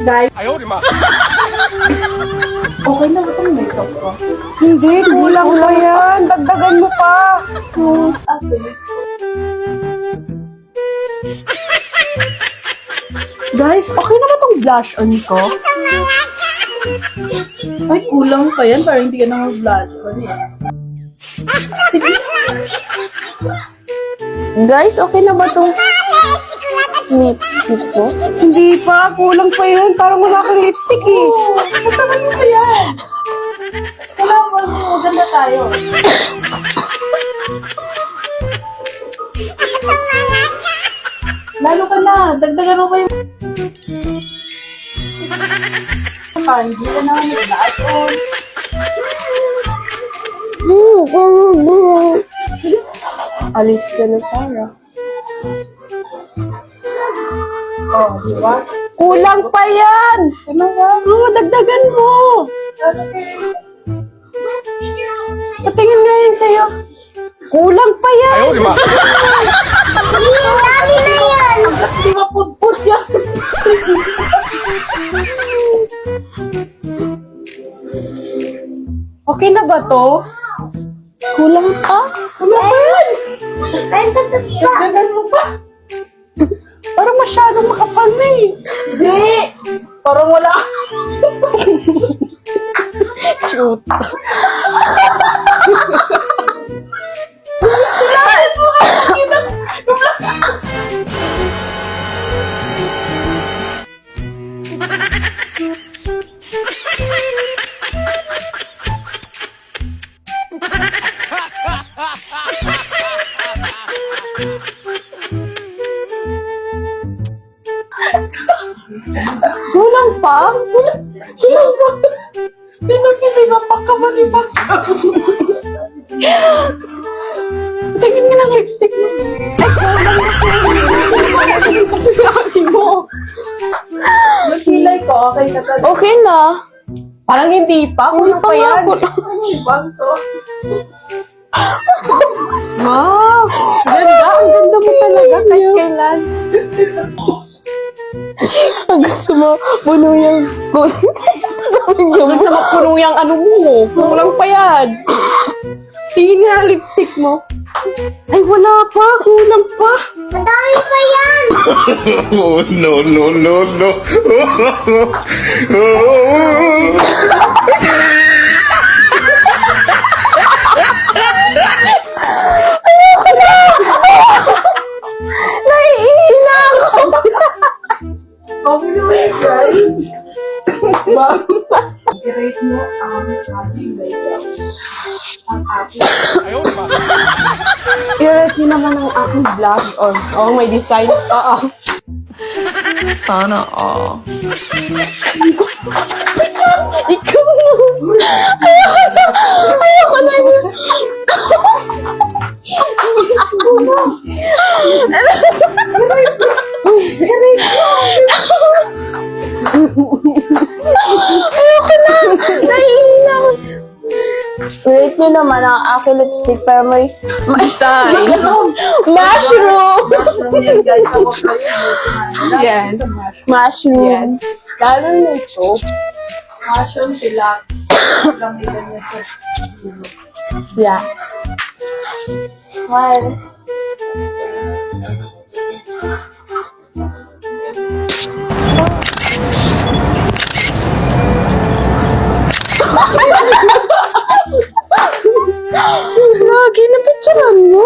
Guys, okay na itong makeup ko. Hindi, kulang pa yan. Dagdagan mo pa. Guys, okay na ba itong blush on ko? Ay, kulang pa yan. Parang hindi ka na mag-blush on eh. Sige. Guys, okay na ba itong lipstick ko? Hindi pa. Kulang pa yan. Parang wala kang lipstick eh. Matagal mo pa yan. Kailangan mo maganda tayo. Lalo ka na. Dagdagan mo pa yung... Hindi ka na mag-blush on. Alis ka na para. Oh, diba? Kulang pa yan! Ano ba? Oh, dagdagan mo! Patingin nga yan sa'yo. Kulang pa yan! Ayaw, di ba? Dami na yan! Di ba put-put yan? Okay na ba to? Kulang pa? Kulang pa yan! Kain ka sa tiya. Dagdagan mo pa. Parang masyadong makapal na eh. Hindi! Parang wala. Shoot. Sinahin mo ka makita. Kulang pa? Kulang pa? Sino pagkabalibag ka? Tingin nga ng lipstick mo. Ay, kulang mo. Nakilay ko, okay ka talaga. Okay na. Parang hindi pa. Kulang pa yan. Wow! Ganda. Ang ganda mo talaga. Kahit kailan. Ang gusto mo, puno yung... Ang gusto mo, puno yung ano mo. Kulang pa yan. Tingin nga ang lipstick mo. Ay, wala pa. Kulang pa. Madami pa yan! Oh, no, no, no, no. Naiina ako. Okay naman guys. I-rate mo ang ating makeup. Ang ating... Ayaw, di ba? I-rate mo naman ang aking blush on. Oh, may design. Oo. Sana all. Ikaw na. Ayoko na. Ayoko na. Naiina ako. Rate nyo naman ang aking lipstick para may mushroom. Mushroom yan, guys. Ako kayo. Yes. Mushroom. Yes. Lalo na ito. Mushroom sila. Gamitan niya sa Yeah. Smile. Lagi na picturean mo.